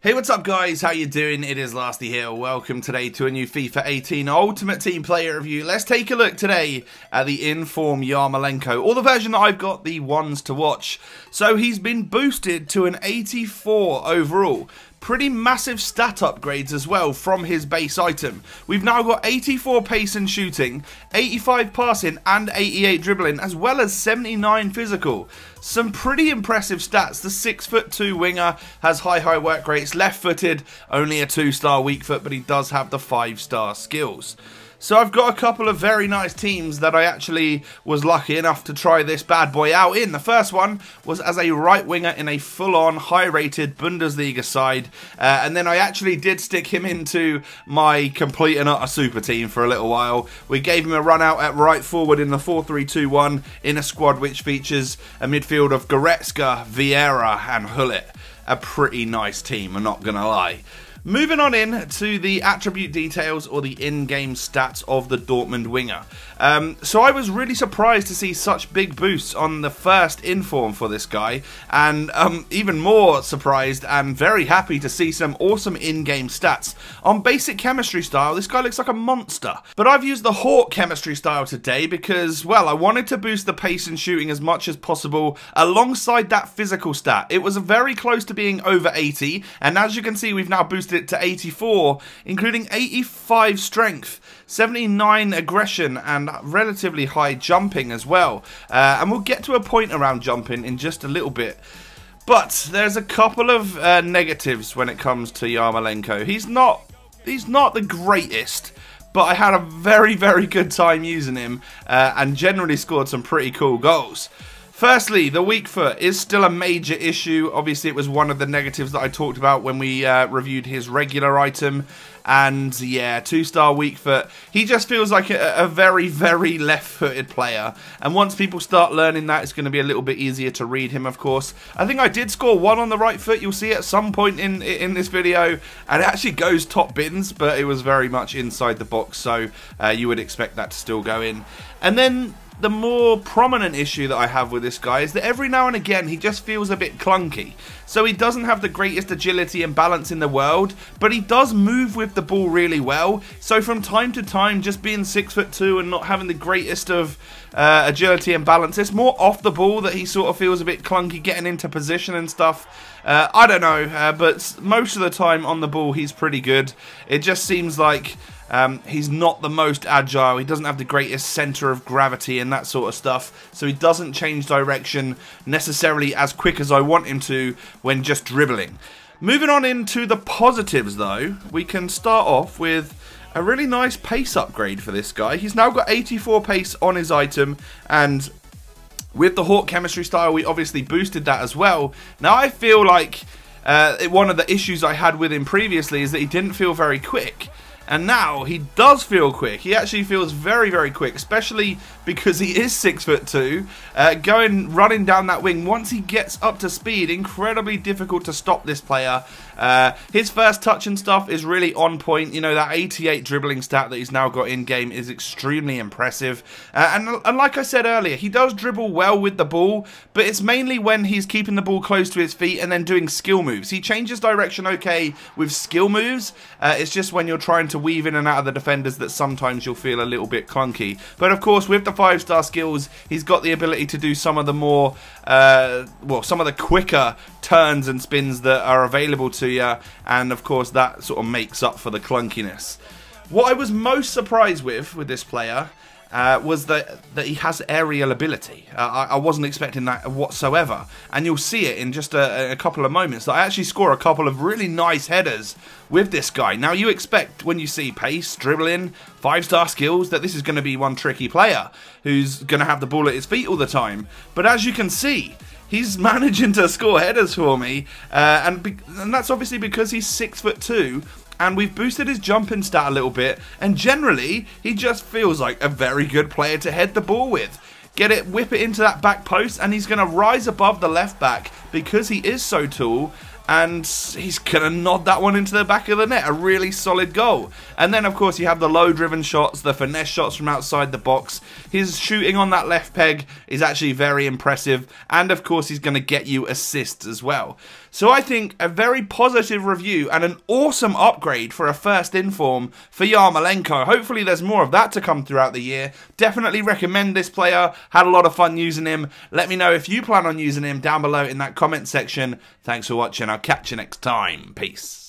Hey, what's up guys? How you doing? It is Lasty here. Welcome today to a new FIFA 18 Ultimate Team player review. Let's take a look today at the in-form Yarmolenko, or the version that I've got, the ones to watch. So he's been boosted to an 84 overall. Pretty massive stat upgrades as well from his base item. We've now got 84 pace and shooting, 85 passing and 88 dribbling, as well as 79 physical. Some pretty impressive stats. The 6'2" winger has high work rates, left-footed, only a 2-star weak foot, but he does have the 5-star skills. So I've got a couple of very nice teams that I actually was lucky enough to try this bad boy out in. The first one was as a right winger in a full-on, high-rated Bundesliga side. And then I actually did stick him into my complete and utter super team for a little while. We gave him a run out at right forward in the 4-3-2-1 in a squad which features a midfield of Goretzka, Vieira and Hullet. A pretty nice team, I'm not going to lie. Moving on in to the attribute details or the in-game stats of the Dortmund winger. So I was really surprised to see such big boosts on the first in-form for this guy, and even more surprised and very happy to see some awesome in-game stats. On basic chemistry style, this guy looks like a monster. But I've used the Hawk chemistry style today because, well, I wanted to boost the pace and shooting as much as possible alongside that physical stat. It was very close to being over 80, and as you can see, we've now boosted it to 84, including 85 strength, 79 aggression and relatively high jumping as well. And we'll get to a point around jumping in just a little bit. But there's a couple of negatives when it comes to Yarmolenko. He's not the greatest, but I had a very good time using him and generally scored some pretty cool goals. Firstly, the weak foot is still a major issue. Obviously, it was one of the negatives that I talked about when we reviewed his regular item. And yeah, 2-star weak foot. He just feels like a very left-footed player. And once people start learning that, it's going to be a little bit easier to read him, of course. I think I did score 1 on the right foot. You'll see at some point in this video. And it actually goes top bins, but it was very much inside the box. So you would expect that to still go in. And then the more prominent issue that I have with this guy is that every now and again he just feels a bit clunky. So he doesn't have the greatest agility and balance in the world, but he does move with the ball really well. So from time to time, just being 6'2" and not having the greatest of agility and balance, it's more off the ball that he sort of feels a bit clunky getting into position and stuff. I don't know, but most of the time on the ball he's pretty good. It just seems like he's not the most agile. He doesn't have the greatest center of gravity and that sort of stuff. So he doesn't change direction necessarily as quick as I want him to when just dribbling. Moving on into the positives though, we can start off with a really nice pace upgrade for this guy. He's now got 84 pace on his item, and with the Hawk chemistry style, we obviously boosted that as well. Now I feel like one of the issues I had with him previously is that he didn't feel very quick. And now he does feel quick. He actually feels very quick, especially because he is 6'2", running down that wing. Once he gets up to speed, incredibly difficult to stop this player. His first touch and stuff is really on point. You know, that 88 dribbling stat that he's now got in game is extremely impressive. And like I said earlier, he does dribble well with the ball, but it's mainly when he's keeping the ball close to his feet and then doing skill moves. He changes direction okay with skill moves. It's just when you're trying to weave in and out of the defenders that sometimes you'll feel a little bit clunky. But of course, with the 5-star skills, he's got the ability to do some of the more, some of the quicker turns and spins that are available to you, and of course that sort of makes up for the clunkiness. What I was most surprised with this player was that he has aerial ability. I wasn't expecting that whatsoever, and you'll see it in just a couple of moments that I actually score a couple of really nice headers with this guy. Now you expect when you see pace, dribbling, 5-star skills that this is going to be one tricky player who's going to have the ball at his feet all the time, but as you can see, he's managing to score headers for me, and that's obviously because he's 6'2", and we've boosted his jumping stat a little bit, and generally he just feels like a very good player to head the ball with. Whip it into that back post, and he's going to rise above the left back because he is so tall, and he's going to nod that one into the back of the net. A really solid goal. And then, of course, you have the low-driven shots, the finesse shots from outside the box. His shooting on that left peg is actually very impressive. And, of course, he's going to get you assists as well. So I think a very positive review and an awesome upgrade for a first inform for Yarmolenko. Hopefully there's more of that to come throughout the year. Definitely recommend this player. Had a lot of fun using him. Let me know if you plan on using him down below in that comment section. Thanks for watching. I'll catch you next time. Peace.